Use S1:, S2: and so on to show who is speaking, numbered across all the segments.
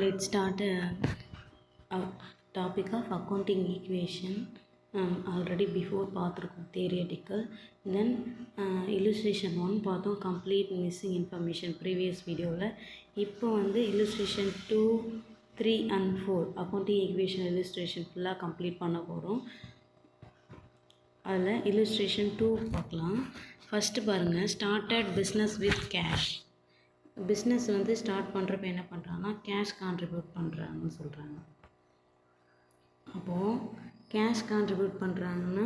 S1: Let's start a topic of accounting equation. Already before பார்த்துருக்கோம் theoretical. Then illustration 1 பார்த்தோம் complete missing information previous videoவில். இப்போ வந்து illustration 2, 3 and 4 accounting equation illustration ஃபுல்லாக complete பண்ண போகிறோம். அதில் illustration 2 பார்க்கலாம். ஃபஸ்ட்டு பாருங்கள், started business with cash. Business வந்து ஸ்டார்ட் பண்ணுறப்ப என்ன பண்ணுறாங்கன்னா கேஷ் கான்ட்ரிபியூட் பண்ணுறாங்கன்னு சொல்கிறாங்க. அப்போது கேஷ் கான்ட்ரிபியூட் பண்ணுறாங்கன்னா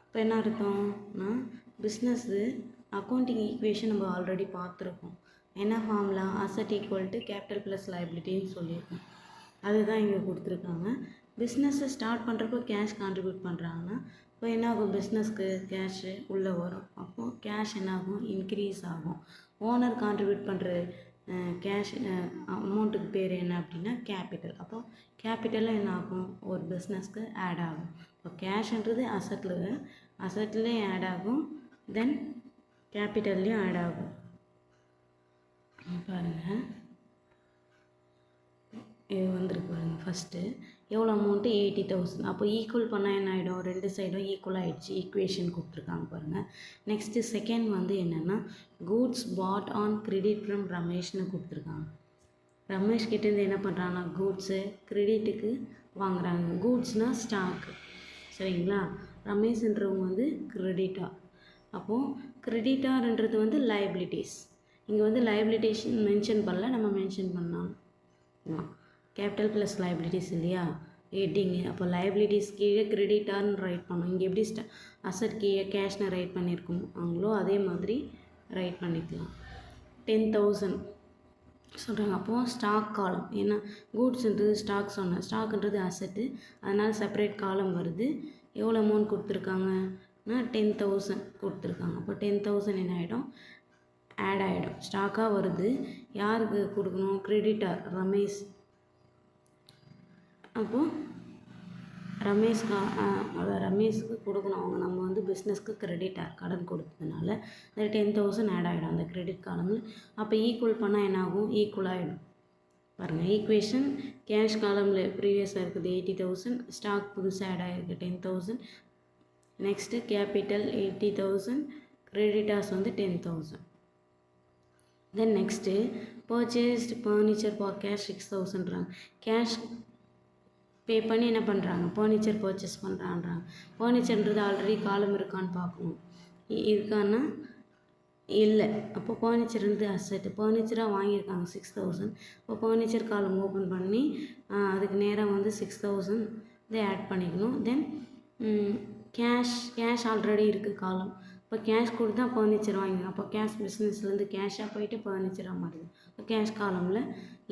S1: இப்போ என்ன அர்த்தம்னா பிஸ்னஸ்ஸு அக்கௌண்டிங் ஈக்குவேஷன் நம்ம ஆல்ரெடி பார்த்துருக்கோம். என்ன formula? Asset equal to capital plus லைபிலிட்டின்னு சொல்லியிருக்கோம். அதுதான் இங்கே கொடுத்துருக்காங்க. பிஸ்னஸை ஸ்டார்ட் பண்ணுறப்போ கேஷ் கான்ட்ரிபியூட் பண்ணுறாங்கன்னா இப்போ என்ன ஆகும்? பிஸ்னஸ்க்கு கேஷு உள்ளே வரும். அப்போது கேஷ் என்ன ஆகும்? இன்க்ரீஸ் ஆகும். ஓனர் கான்ட்ரிபியூட் பண்ணுற கேஷ் அமௌண்ட்டுக்கு பேர் என்ன அப்படின்னா கேபிட்டல். அப்போது கேபிட்டலில் என்ன ஆகும்? ஒரு பிஸ்னஸ்க்கு ஆட் ஆகும். இப்போ கேஷ்ன்றது அசட்லேயும் ஆட் ஆகும், தென் கேபிட்டல்லையும் ஆட் ஆகும். பாருங்கள், இது வந்துருக்கு பாருங்கள். ஃபஸ்ட்டு எவ்வளோ அமௌண்ட்டு? 80,000. அப்போ ஈக்குவல் பண்ணால் என்ன ஆகிடும்? ரெண்டு சைடும் ஈக்குவல் ஆகிடுச்சு. ஈக்குவேஷன் கொடுத்துருக்காங்க பாருங்கள். நெக்ஸ்ட்டு செகண்ட் வந்து என்னென்னா goods bought on credit from ரமேஷ்னு கொடுத்துருக்காங்க. ரமேஷ் கிட்டேருந்து என்ன பண்ணுறாங்கன்னா கூட்ஸு கிரெடிட்டுக்கு வாங்குகிறாங்க. கூட்ஸ்னால் ஸ்டாக்கு, சரிங்களா? ரமேஷ்ன்றவங்க வந்து கிரெடிட்டார். அப்போது கிரெடிட்டார்ன்றது வந்து லைபிலிட்டிஸ். இங்கே வந்து லைபிலிட்டிஸ் மென்ஷன் பண்ணல, நம்ம மென்ஷன் பண்ணலாம். கேபிட்டல் ப்ளஸ் லைபிலிட்டிஸ் இல்லையா ஹெட்டிங்கு. அப்போ லைபிலிட்டிஸ் கீழே கிரெடிட்டார்னு ரைட் பண்ணோம். இங்கே எப்படி அசட் கீழே கேஷ்னு ரைட் பண்ணியிருக்கோம் அவங்களோ அதே மாதிரி ரைட் பண்ணிக்கலாம். 10,000 சொல்கிறாங்க. அப்போது ஸ்டாக் காலம், ஏன்னா கூட்ஸ்ன்றது ஸ்டாக் சொன்னேன், ஸ்டாக்ன்றது அசட்டு, அதனால் செப்பரேட் காலம் வருது. எவ்வளோ அமௌண்ட் கொடுத்துருக்காங்கன்னா 10,000 கொடுத்துருக்காங்க. அப்போ 10,000 என்ன ஆகிடும்? ஆட் ஆகிடும், ஸ்டாக்காக வருது. யாருக்கு கொடுக்கணும்? கிரெடிட்டார் ரமேஷ். அப்போது ரமேஷ்க்கு கொடுக்கணும். அவங்க நம்ம வந்து பிஸ்னஸ்க்கு கிரெடிட்டார் கடன் கொடுத்ததுனால அந்த 10,000 ஆட் ஆகிடும் அந்த கிரெடிட் காலமில். அப்போ ஈக்குவல் பண்ணால் என்ன ஆகும்? ஈக்குவல் ஆகிடும். பாருங்கள், ஈக்குவேஷன் கேஷ் காலமில் ப்ரீவியஸாக இருக்குது 80,000, ஸ்டாக் புதுசாக ஆட் ஆகிருக்கு 10,000, நெக்ஸ்ட்டு கேபிட்டல் 80,000, கிரெடிட்டார்ஸ் வந்து 10,000. Then next purchased furniture for cash 6,000றாங்க. கேஷ் பே பண்ணி என்ன பண்ணுறாங்க? ஃபர்னிச்சர் பர்ச்சேஸ் பண்ணுறான்றாங்க. ஃபர்னிச்சர்ன்றது ஆல்ரெடி காலம் இருக்கான்னு பார்க்கணும். இருக்கான்னா இல்லை. அப்போ ஃபர்னிச்சர் வந்து அசட்டு, ஃபர்னிச்சராக வாங்கியிருக்காங்க 6,000. இப்போ ஃபர்னிச்சர் காலம் ஓப்பன் பண்ணி அதுக்கு நேராக வந்து 6,000 இதை ஆட் பண்ணிக்கணும். தென் கேஷ் ஆல்ரெடி இருக்குது காலம். இப்போ கேஷ் கொடுத்தா ஃபர்னிச்சர் வாங்கிக்கணும். அப்போ கேஷ் பிஸ்னஸ்லேருந்து கேஷாக போயிட்டு ஃபர்னிச்சராக மாறுது. இப்போ கேஷ் காலமில்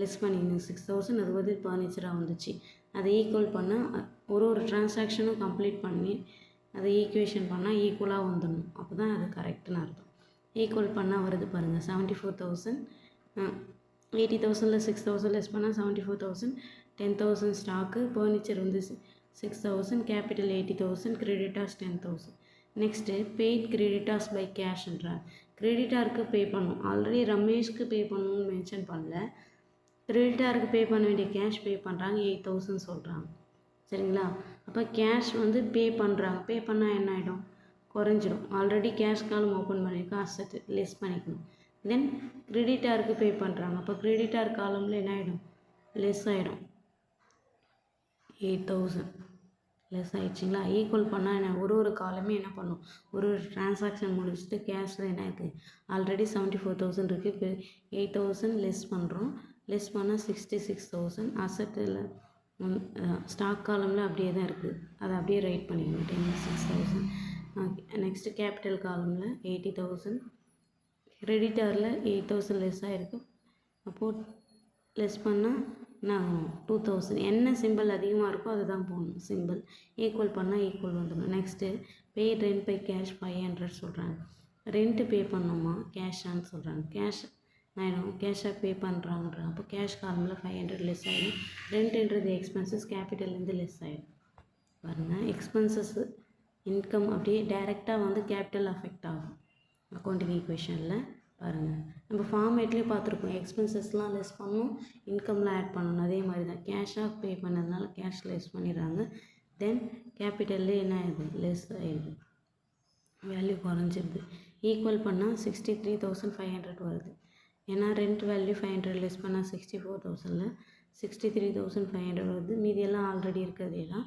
S1: லெஸ் பண்ணிக்கணும் 6,000, அது வந்து ஃபர்னிச்சராக வந்துச்சு. அதை ஈக்குவல் பண்ணால் ஒரு டிரான்சாக்ஷனும் கம்ப்ளீட் பண்ணி அதை ஈக்குவேஷன் பண்ணால் ஈக்குவலாக வந்துடணும். அப்போ தான் அது கரெக்டுன்னு அர்த்தம். ஈக்குவல் பண்ணால் வருது பாருங்கள் 74,000. 80,000ல் 6,000 லெஸ் பண்ணால் 74,000. 10,000 ஸ்டாக்கு, ஃபர்னிச்சர் வந்து 6,000, capital 80,000, creditors 10,000. Next paid creditors by கேஷ்ன்றார். கிரெடிட்டாருக்கு பே பண்ணணும். ஆல்ரெடி ரமேஷ்க்கு பே பண்ணணும்னு மென்ஷன் பண்ணல, கிரெடிட்டாருக்கு பே பண்ண வேண்டிய கேஷ் பே பண்ணுறாங்க 8,000 சொல்கிறாங்க, சரிங்களா? அப்போ கேஷ் வந்து பே பண்ணுறாங்க. பே பண்ணால் என்ன ஆகிடும்? குறைஞ்சிடும். ஆல்ரெடி கேஷ் காலம் ஓப்பன் பண்ணியிருக்கோம், அசட் லெஸ் பண்ணிக்கணும். தென் கிரெடிட்டாருக்கு பே பண்ணுறாங்க. அப்போ கிரெடிட்டார் காலமில் என்ன ஆகிடும்? லெஸ் ஆகிடும், 8,000 லெஸ் ஆகிடுச்சிங்களா? ஈக்குவல் பண்ணால் என்ன? ஒரு காலமே என்ன பண்ணும்? ஒரு டிரான்சாக்ஷன் முடிச்சுட்டு கேஷில் என்ன இருக்குது? ஆல்ரெடி 74,000 இருக்குது. இப்போ 8,000 லெஸ் பண்ணுறோம். லெஸ் பண்ணால் 66,000. அசட்டில் ஸ்டாக் காலமில் அப்படியே தான் இருக்குது, அதை அப்படியே ரைட் பண்ணிக்கணும் 10,6,000. நெக்ஸ்ட்டு கேபிட்டல் காலமில் 80,000, கிரெடிட்டாரில் 8,000 லெஸ் ஆகிருக்கு. அப்போது லெஸ் பண்ணால் நான் 2,000. என்ன சிம்பிள் அதிகமாக இருக்கோ அதை தான் போடணும் சிம்பிள். ஈக்குவல் பண்ணால் ஈக்குவல் வந்துடும். Next paid rent by cash 500 சொல்கிறாங்க. ரெண்ட்டு பே பண்ணணுமா கேஷான்னு சொல்கிறாங்க. கேஷாக பே பண்ணுறாங்கன்றாங்க. அப்போ கேஷ் காலமில் 500 லெஸ் ஆகிடும். ரெண்ட்டுன்றது எக்ஸ்பென்சஸ், கேபிட்டல்லேருந்து லெஸ் ஆகிடும். பாருங்கள், எக்ஸ்பென்சஸ் இன்கம் அப்படியே டைரெக்டாக வந்து கேபிட்டல் அஃபெக்ட் ஆகும் அக்கௌண்டிங் ஈக்குவேஷனில். பாருங்கள். நம்ம ஃபார்மேட்லேயே பார்த்துருப்போம், எக்ஸ்பென்சஸ்லாம் லெஸ் பண்ணணும், இன்கம்லாம் ஆட் பண்ணணும். அதே மாதிரி தான் கேஷாக பே பண்ணதுனால கேஷ் லெஸ் பண்ணிடுறாங்க. தென் கேபிட்டல்லே என்ன ஆயிடுது, லெஸ் ஆயிடுது, வேல்யூ குறைஞ்சிடுது. ஈக்குவல் பண்ணால் 63,500 வருது. ஏன்னா ரெண்ட் வேல்யூ 500 லெஸ் பண்ணால் 64,000ல் 63,500 வருது. மீதியெல்லாம் ஆல்ரெடி இருக்கிறதே தான்.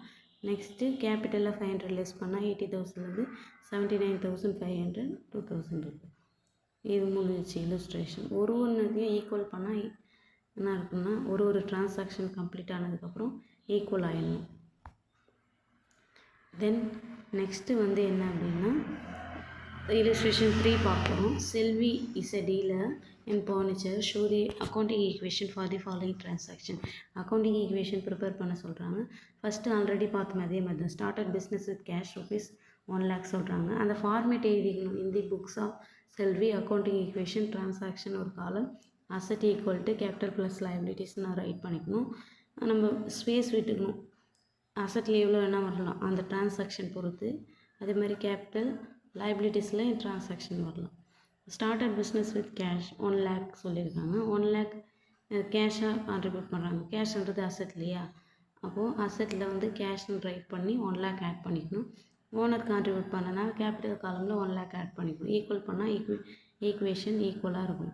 S1: நெக்ஸ்ட்டு கேபிட்டலில் 500 லெஸ் பண்ணால் 80,000 79,500 2,000 இருக்குது. இது முடிஞ்சிச்சு இல்லுஸ்ட்ரேஷன். ஒன்றுத்தையும் ஈக்குவல் பண்ணால் என்ன இருக்குன்னா ஒரு டிரான்சாக்ஷன் கம்ப்ளீட் ஆனதுக்கப்புறம் ஈக்குவல் ஆகிடணும். தென் நெக்ஸ்ட்டு என்ன அப்படின்னா illustration 3 பார்க்குறோம். செல்வி is a dealer in furniture. Show the accounting equation for the following transaction. accounting equation prepare பண்ண சொல்கிறாங்க. ஃபஸ்ட்டு ஆல்ரெடி பார்த்தோம் அதே மாதிரி தான். Started business with cash rupees 1 lakh சொல்கிறாங்க. அந்த ஃபார்மேட் எழுதிக்கணும். in the books of Selvi accounting equation transaction ஒரு காலம் asset equal to capital plus liabilities நான் ரைட் பண்ணிக்கணும். நம்ம ஸ்பேஸ் விட்டுக்கணும். அசட்டில் எவ்வளோ வேணால் வரலாம் அந்த டிரான்சாக்ஷன் பொறுத்து. அதே மாதிரி கேபிட்டல் லைபிலிட்டிஸில் டிரான்சாக்ஷன் வரலாம். Started business with cash 1 lakh சொல்லியிருக்காங்க. 1 lakh கேஷாக கான்ட்ரிபியூட் பண்ணுறாங்க. கேஷ்ன்றது அசட் இல்லையா, அப்போது அசட்டில் கேஷ்னு ரைட் பண்ணி 1 lakh ஆட் பண்ணிக்கணும். ஓனர் கான்ட்ரிபியூட் பண்ணனால கேபிட்டல் காலமில் 1 lakh ஆட் பண்ணிக்கணும். ஈக்குவல் பண்ணால் ஈக்குவேஷன் ஈக்குவலாக இருக்கும்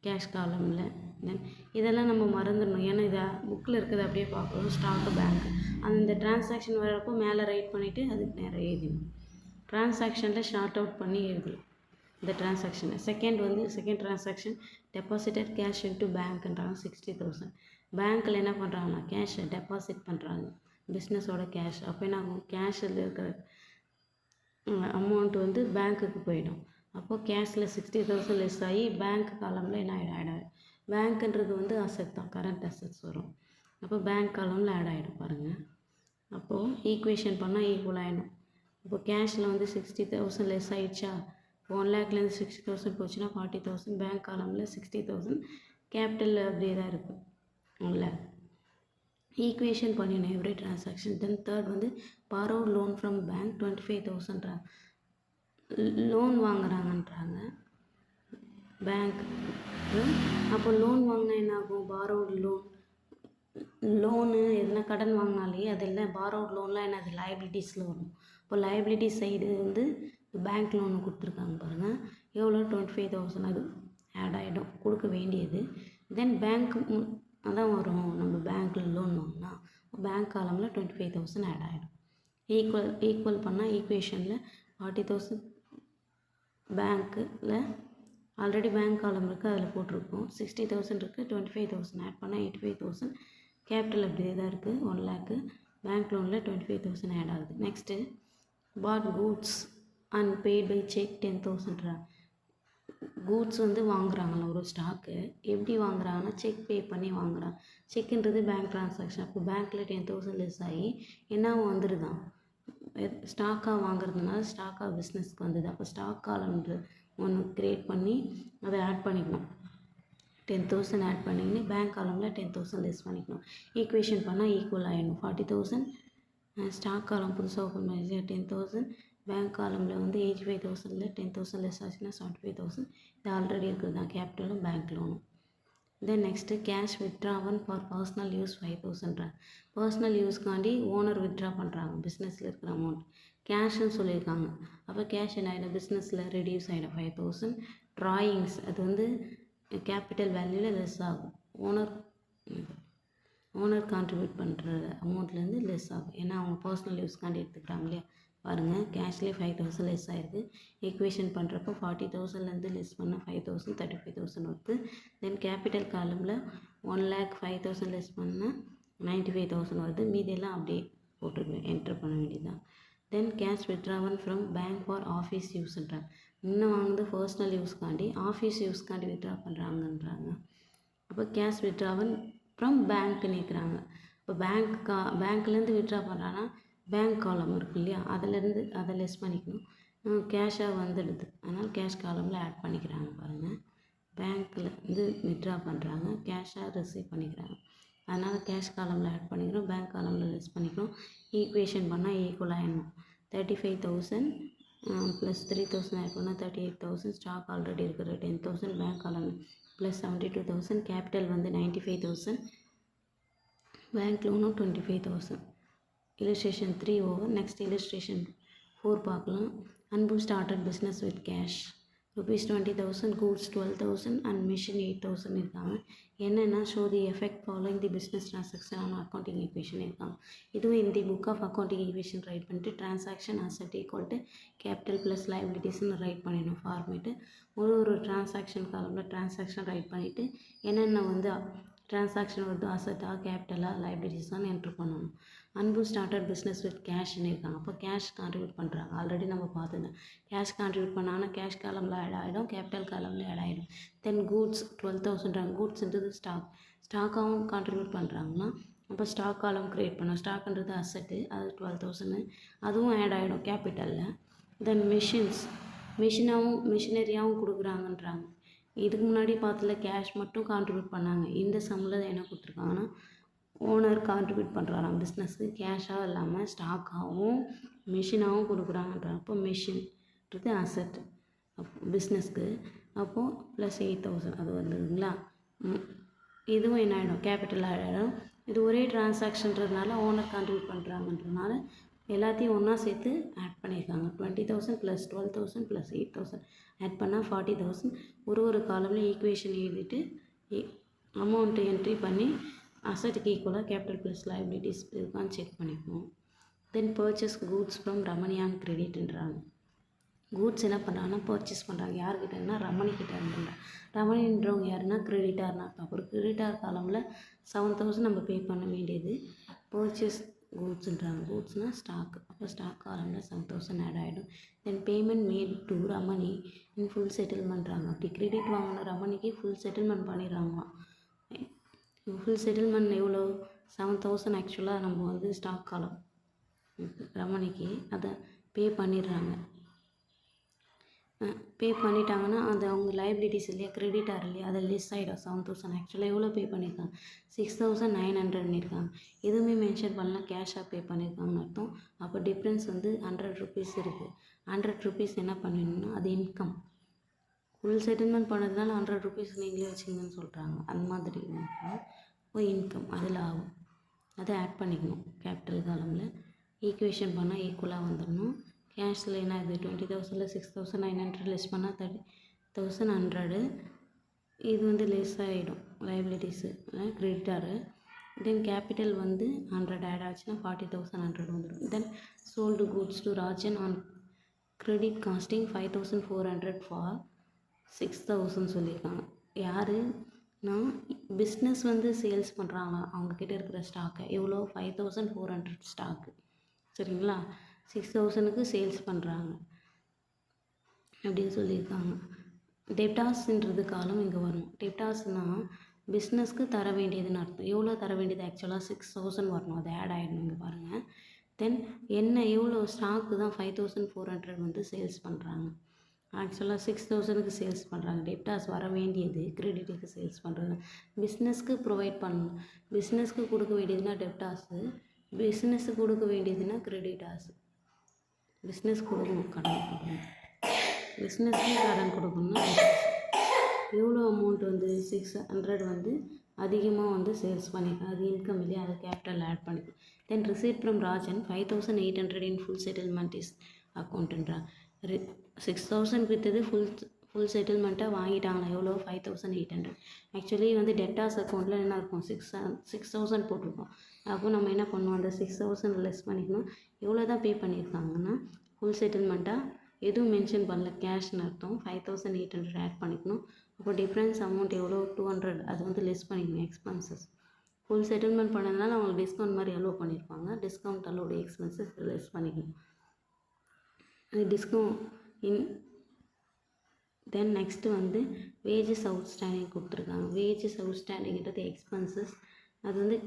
S1: கேஷ் காலமில். தென் இதெல்லாம் நம்ம மறந்துடணும். ஏன்னா இதை புக்கில் இருக்கிறத அப்படியே பார்க்கணும். ஸ்டாக்கு பேங்க் அந்த டிரான்சாக்ஷன் வரப்போ மேலே ரைட் பண்ணிவிட்டு அதுக்கு நேரம் எழுதிடணும். டிரான்சாக்ஷனில் ஷார்ட் அவுட் பண்ணி எழுதலாம் இந்த டிரான்சாக்ஷனை. Second transaction deposited cash into பேங்க்ன்றாங்க 60,000. பேங்க்கில் என்ன பண்ணுறாங்கன்னா கேஷை டெபாசிட் பண்ணுறாங்க, பிஸ்னஸோட கேஷ். அப்போ என்ன ஆகும், கேஷில் இருக்கிற அமௌண்ட் பேங்க்குக்கு போயிடும். அப்போது கேஷில் 60,000 லெஸ் ஆகி பேங்க் காலமில் என்ன ஆகிடும், பேங்க்குன்றது அசட் தான், கரண்ட் அசட்ஸ் வரும். அப்போ பேங்க் காலமில் ஆட் ஆகிடும் பாருங்கள். அப்போது ஈக்குவேஷன் பண்ணால் ஈக்குவல் ஆகிடும். இப்போ கேஷில் 60,000 லெஸ் ஆகிடுச்சா, 1 lakhலேருந்து 60,000 போச்சுன்னா 40,000, பேங்க் காலமில் 60,000, கேபிட்டல் அப்படியே தான் இருக்குது 1 lakh. ஈக்குவேஷன் பண்ணிடணும் every transaction. Then third borrowed loan from bank 25,000 loan வாங்குறாங்கன்றாங்க பேங்க். அப்போ லோன் வாங்கினா என்ன ஆகும், borrowed லோனு எதுனா கடன் வாங்கினாலே அதெல்லாம் borrowed லோன்லாம் என்னது லைபிலிட்டிஸில் வரும். இப்போ லைபிலிட்டி சைடு பேங்க் லோனு கொடுத்துருக்காங்க பாருங்கள், எவ்வளோ 25,000 அது ஆட் ஆகிடும் கொடுக்க வேண்டியது. தென் பேங்க் அதான் வரும், நம்ம பேங்க்கில் லோன் வாங்கினா பேங்க் காலமில் 25,000 ஆட் ஆகிடும். ஈக்குவல் பண்ணால் ஈக்குவேஷனில் 40,000 பேங்க்கில் ஆல்ரெடி பேங்க் காலம் இருக்குது அதில் போட்டிருக்கோம். 60,000 இருக்குது, 25,000 ஆட் பண்ணால் 85,000. கேபிட்டல் அப்படியே தான் இருக்குது 1 lakh. பேங்க் லோனில் 25,000 ஆட் ஆகுது. Next bought goods and paid by cheque 10,000. Goods வாங்குறாங்களா ஒரு ஸ்டாக்கு, எப்படி வாங்குறாங்கன்னா செக் பே பண்ணி வாங்குறாங்க. செக்குன்றது பேங்க் ட்ரான்சாக்ஷன். அப்போ பேங்க்கில் 10,000 லெஸ் ஆகி என்னவும் வந்துடுதான், ஸ்டாக்காக வாங்குறதுனால ஸ்டாக்காக பிஸ்னஸ்க்கு வந்தது. அப்போ ஸ்டாக் காலம்ன்ற ஒன்று க்ரியேட் பண்ணி அதை ஆட் பண்ணிக்கணும். 10,000 ஆட் பண்ணிக்கின்னு பேங்க் காலமில் 10,000 லெஸ் பண்ணிக்கணும். ஈக்குவேஷன் பண்ணால் ஈக்குவல் ஆகிடணும். 40,000 ஸ்டாக் காலம் புதுசாக ஓப்பன் பண்ணி 10,000, பேங்க் காலமில் 85,000ல் 10,000 லெஸ் ஆச்சுன்னா 75,000. இது ஆல்ரெடி இருக்குது தான் கேபிட்டலும் பேங்க் லோனும். Then next cash withdrawn for personal use 5,000. Personal யூஸ்க்காண்டி ஓனர் வித்ட்ரா பண்ணுறாங்க பிஸ்னஸில் இருக்கிற அமௌண்ட். கேஷ்னு சொல்லியிருக்காங்க. அப்போ கேஷ் என்ன ஆகிடும், பிஸ்னஸில் ரெடியூஸ் ஆகிடும் 5,000. ட்ராயிங்ஸ் அது கேபிட்டல் வேல்யூவில் லெஸ் ஆகும். ஓனர் கான்ட்ரிபியூட் பண்ணுற அமௌண்ட்லேருந்து லெஸ் ஆகும். ஏன்னா அவங்க பர்சனல் யூஸ்க்காண்டி எடுத்துக்கிறாங்க இல்லையா. பாருங்கள் கேஷ்லேயே 5,000 லெஸ் ஆகிருக்கு. ஈக்குவேஷன் பண்ணுறப்போ 40,000லேருந்து லெஸ் பண்ணால் 5,000 35,000 வருது. தென் கேபிட்டல் காலமில் 1 lakh 5,000 லெஸ் பண்ணால் 95,000 வருது. மீதியெல்லாம் அப்படியே போட்டுருக்கேன், என்ட்ரு பண்ண வேண்டியதுதான். Then cash withdrawn from bank for office யூஸ்ன்றாங்க. இன்னும் வாங்குறது பர்சனல் யூஸ்க்காண்டி, ஆஃபீஸ் யூஸ்க்காண்டி வித்ட்ரா பண்ணுறாங்கன்றாங்க. அப்போ கேஷ் வித்ட்ராவன் ஃப்ரம் பேங்க் நிற்கிறாங்க. இப்போ பேங்க்லேருந்து வித்ட்ரா பண்ணுறாங்கன்னா பேங்க் காலம் இருக்குது இல்லையா, அதை லெஸ் பண்ணிக்கணும். கேஷாக வந்துடுது, அதனால் கேஷ் காலமில் ஆட் பண்ணிக்கிறாங்க பாருங்கள். பேங்க்கில் வித்ட்ரா பண்ணுறாங்க, கேஷாக ரிசீவ் பண்ணிக்கிறாங்க, அதனால் கேஷ் காலமில் ஆட் பண்ணிக்கிறோம், பேங்க் காலமில் லெஸ் பண்ணிக்கிறோம். ஈக்குவேஷன் பண்ணால் ஈக்குவல் ஆகிடணும். 35,000 ப்ளஸ் 3000 ஆட் பண்ணால் 38,000. ஸ்டாக் ஆல்ரெடி இருக்கிற 10,000. பேங்க் காலம் ப்ளஸ் 72,000. கேபிட்டல் வந்து 95,000. Bank லோனும் 25,000. illustration 3 over. next illustration 4 பார்க்கலாம். அன்பு started business with cash rupees 20,000, goods 12,000 and machine 8,000 இருக்காங்க. என்னென்னா show the effect following the business transaction on accounting equation இருக்காங்க. இதுவும் in the book of accounting equation write பண்ணிட்டு transaction asset equal to capital plus liabilitiesன்னு write பண்ணிடணும் format. ஒரு transaction காலமில் transaction write பண்ணிவிட்டு என்னென்ன வந்து டிரான்சாக்ஷன் வருது அசட்டா கேபிட்டலா லைபிலிட்டிஸான்னு என்ட்ரு பண்ணணும். அன்பு ஸ்டார்டட் பிஸ்னஸ் வித் கேஷ்ன்னு இருக்காங்க. அப்போ கேஷ் கான்ட்ரிபியூட் பண்ணுறாங்க. ஆல்ரெடி நம்ம பார்த்துருந்தோம். கேஷ் கான்ட்ரிபியூட் பண்ணாங்கன்னா கேஷ் காலமில் ஆட் ஆகிடும், கேபிட்டல் காலமில் ஆட் ஆகிடும். தென் கூட்ஸ் 12,000. கூட்ஸ்ன்றது ஸ்டாக்காகவும் கான்ட்ரிபியூட் பண்ணுறாங்கன்னா அப்போ ஸ்டாக் காலம் க்ரியேட் பண்ணோம். ஸ்டாக்ன்றது அசட்டு, அது 12,000 அதுவும் ஆட் ஆகிடும் கேபிட்டலில். தென் மிஷினரியாகவும் கொடுக்குறாங்கன்றாங்க. இதுக்கு முன்னாடி பார்த்தல கேஷ் மட்டும் கான்ட்ரிபியூட் பண்ணாங்க. இந்த சம்மில் என்ன கொடுத்துருக்காங்கன்னா ஓனர் கான்ட்ரிபியூட் பண்ணுறாராம் பிஸ்னஸ்க்கு. கேஷாக இல்லாமல் ஸ்டாக்காகவும் மிஷினாகவும் கொடுக்குறாங்கன்றாங்க. அப்போ மிஷின்றது அசட் பிஸ்னஸ்க்கு. அப்போது ப்ளஸ் 8,000 அது வந்துடுங்களா. இதுவும் என்ன ஆகிடும் கேபிட்டல் ஆகிடும். இது ஒரே டிரான்சாக்ஷன்றதுனால ஓனர் கான்ட்ரிபியூட் பண்ணுறாங்கன்றதுனால எல்லாத்தையும் ஒன்றா சேர்த்து ஆட் பண்ணியிருக்காங்க. 20,000 ப்ளஸ் 12,000 ப்ளஸ் 8,000 ஆட் பண்ணால் 40,000. ஒரு காலமில் ஈக்குவேஷன் எழுதிட்டு அமௌண்ட்டு என்ட்ரி பண்ணி அசட்டுக்கு ஈக்குவலாக கேபிட்டல் ப்ளஸ் லைபிலிட்டிஸ் இருக்கான்னு செக் பண்ணிக்கணும். தென் பர்ச்சேஸ் கூட்ஸ் ஃப்ரம் ரமணியான் கிரெடிட்ன்றாங்க. கூட்ஸ் என்ன பண்ணுறாங்கன்னா பர்ச்சேஸ் பண்ணுறாங்க. யார்கிட்டன்னா ரமணிக்கிட்ட இருந்துறாங்க. ரமணின்றவங்க யாருன்னா கிரெடிட்டார்னா அர்த்தம். ஒரு கிரெடிட்டார் காலமில் 7,000 நம்ம பே பண்ண வேண்டியது. பர்ச்சேஸ் கூட்ஸ்ன்றாங்க. கூட்ஸ்னால் ஸ்டாக். அப்போ ஸ்டாக் காலமில் 7,000 ஆட் ஆகிடும். Then payment made to Ramani in full செட்டில்மெண்ட்றாங்க. அப்படி கிரெடிட் வாங்கின ரமணிக்கு ஃபுல் செட்டில்மெண்ட் பண்ணிடுறாங்களாம். ஃபுல் செட்டில்மெண்ட் எவ்வளோ 7,000 ஆக்சுவலாக நம்ம வந்து ஸ்டாக் காலம் ரமணிக்கு அதை பே பண்ணிடுறாங்க. பே பண்ணிட்டாங்கன்னா அது அவங்க லைபிலிட்டிஸ் இல்லையா கிரெடிட்டார் இல்லையா அதை லெஸ் ஆகிடும். 7,000 ஆக்சுவலாக எவ்வளோ பே பண்ணியிருக்காங்க 6,900 இருக்காங்க. எதுவுமே மென்ஷன் பண்ணலாம் கேஷாக பே பண்ணியிருக்காங்கன்னு அர்த்தம். அப்போ டிஃப்ரென்ஸ் வந்து 100 rupees இருக்குது. 100 rupees என்ன பண்ணிடணும்னா அது இன்கம். ஃபுல் செட்டில்மெண்ட் பண்ணதுனால 100 rupees நீங்களே வச்சுங்கன்னு சொல்கிறாங்க. அந்த மாதிரி இப்போ இன்கம் அதில் ஆகும். அதை ஆட் பண்ணிக்கணும் கேபிட்டல் காலமில். ஈக்குவேஷன் பண்ணால் ஈக்குவலாக வந்துடணும். கேஷில் என்ன இது 20,000 6,900 லெஸ் பண்ணால் 30,100. இது வந்து லெஸ் ஆகிடும் லைபிலிட்டிஸு கிரெடிட்டாரு. தென் கேபிட்டல் வந்து 100 ஆட் ஆச்சுன்னா 40,100 வந்துடும். Then sold goods to Rajan on credit costing 5,400 for 6,000 சொல்லியிருக்காங்க. யாருன்னா பிஸ்னஸ் வந்து சேல்ஸ் பண்ணுறாங்களா அவங்கக்கிட்ட இருக்கிற ஸ்டாக்கை எவ்வளோ 5,400 ஸ்டாக்கு சரிங்களா. 6,000க்கு சேல்ஸ் பண்ணுறாங்க அப்படின்னு சொல்லியிருக்காங்க. டெப்டாஸ்ன்றது காலம் இங்கே வரும். டெப்டாஸ்னால் பிஸ்னஸ்க்கு தர வேண்டியதுன்னு அர்த்தம். எவ்வளோ தர வேண்டியது ஆக்சுவலாக 6,000 வரணும். அது ஆட் ஆகிடணும் இங்கே பாருங்கள். தென் என்ன எவ்வளோ ஸ்டாக்கு தான் 5,400 வந்து சேல்ஸ் பண்ணுறாங்க. ஆக்சுவலாக 6,000க்கு சேல்ஸ் பண்ணுறாங்க. டெப்டாஸ் வர வேண்டியது கிரெடிட்டுக்கு சேல்ஸ் பண்ணுறது. பிஸ்னஸ்க்கு ப்ரொவைட் பண்ணணும். பிஸ்னஸ்க்கு கொடுக்க வேண்டியதுன்னா டெப்டாஸு, பிஸ்னஸ்க்கு கொடுக்க வேண்டியதுன்னா கிரெடிட்டாஸு. பிஸ்னஸ் கொடுக்கணும் கடன் கொடுக்கணும். பிஸ்னஸ்க்கு கடன் கொடுக்கணும்னா எவ்வளோ அமௌண்ட் வந்து 600 வந்து அதிகமாக வந்து சேல்ஸ் பண்ணியிருக்காங்க. அது இன்கம் இல்லையா அதை கேபிட்டல் ஆட் பண்ணிக்கணும். Then receipt from Rajan 5,800 in full settlement is அக்கௌண்ட்டுன்றாங்க. 6,000 விற்றது ஃபுல் செட்டில்மெண்ட்டாக வாங்கிட்டாங்களா எவ்வளோ 5,800. ஆக்சுவலி வந்து டெப்டாஸ் அக்கௌண்ட்டில் என்ன இருக்கும் 6,000 போட்டிருக்கோம். அப்போ நம்ம என்ன பண்ணுவோம் அந்த 6,000 லெஸ் பண்ணிக்கணும். எவ்வளோ தான் பே பண்ணியிருக்காங்கன்னா ஃபுல் செட்டில்மெண்ட்டாக எதுவும் மென்ஷன் பண்ணல கேஷ்னு அர்த்தம். 5,800 ஆட் பண்ணிக்கணும். அப்போ டிஃப்ரென்ஸ் அமௌண்ட் எவ்வளோ 200 அது வந்து லெஸ் பண்ணிக்கணும் எக்ஸ்பென்சஸ். ஃபுல் செட்டில்மெண்ட் பண்ணதுனால அவங்களுக்கு டிஸ்கவுண்ட் மாதிரி அலோவ் பண்ணியிருப்பாங்க. டிஸ்கவுண்ட் அலோடு எக்ஸ்பென்சஸ் லெஸ் பண்ணிக்கணும். அது டிஸ்கவுண்ட் தென் நெக்ஸ்ட்டு வந்து வேஜஸ் அவுட்ஸ்டாண்டிங் கொடுத்துருக்காங்க. வேஜஸ் அவுட்ஸ்டாண்டிங்கிறது எக்ஸ்பென்சஸ். அது வந்து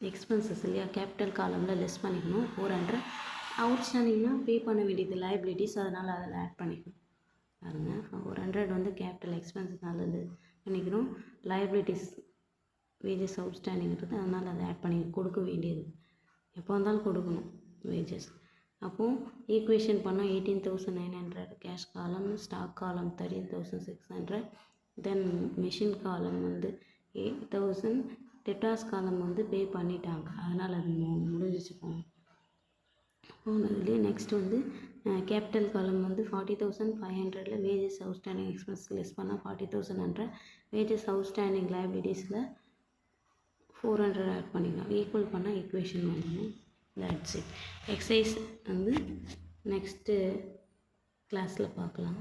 S1: எக்ஸ்பென்சஸ் இல்லையா கேபிட்டல் காலமில் லெஸ் பண்ணிக்கணும். 400 அவுட்ஸ்டாண்டிங்னா பே பண்ண வேண்டியது லைபிலிட்டிஸ் அதனால் அதில் ஆட் பண்ணிக்கணும் பாருங்கள். 400 வந்து கேபிட்டல் எக்ஸ்பென்சஸ்னால பண்ணிக்கணும். லைபிலிட்டிஸ் வேஜஸ் அவுட்ஸ்டாண்டிங்கிறது அதனால் அதை ஆட் பண்ணி கொடுக்க வேண்டியது எப்போ வந்தாலும் கொடுக்கணும் வேஜஸ். அப்போது ஈக்குவேஷன் பண்ணால் 18,900 கேஷ் காலம், ஸ்டாக் காலம் 13,600, தென் மிஷின் காலம் வந்து 8,000, டெட்டாஸ் காலம் வந்து பே பண்ணிட்டாங்க, அதனால் அது முடிஞ்சிச்சு போனதுலேயே. நெக்ஸ்ட் வந்து கேபிட்டல் காலம் வந்து 40,500 வேஜஸ் அவுட்ஸ்டாண்டிங் எக்ஸ்பென்ஸ் லெஸ் பண்ணால் 40,100, வேஜஸ் அவுட்ஸ்டாண்டிங் லைபிலிட்டிஸில் 400 ஆட் பண்ணிக்கலாம், ஈக்குவல் பண்ணால் ஈக்குவேஷன் பண்ணணும். That's it. எக்ஸசைஸ் வந்து நெக்ஸ்ட்டு கிளாஸில் பார்க்கலாம்.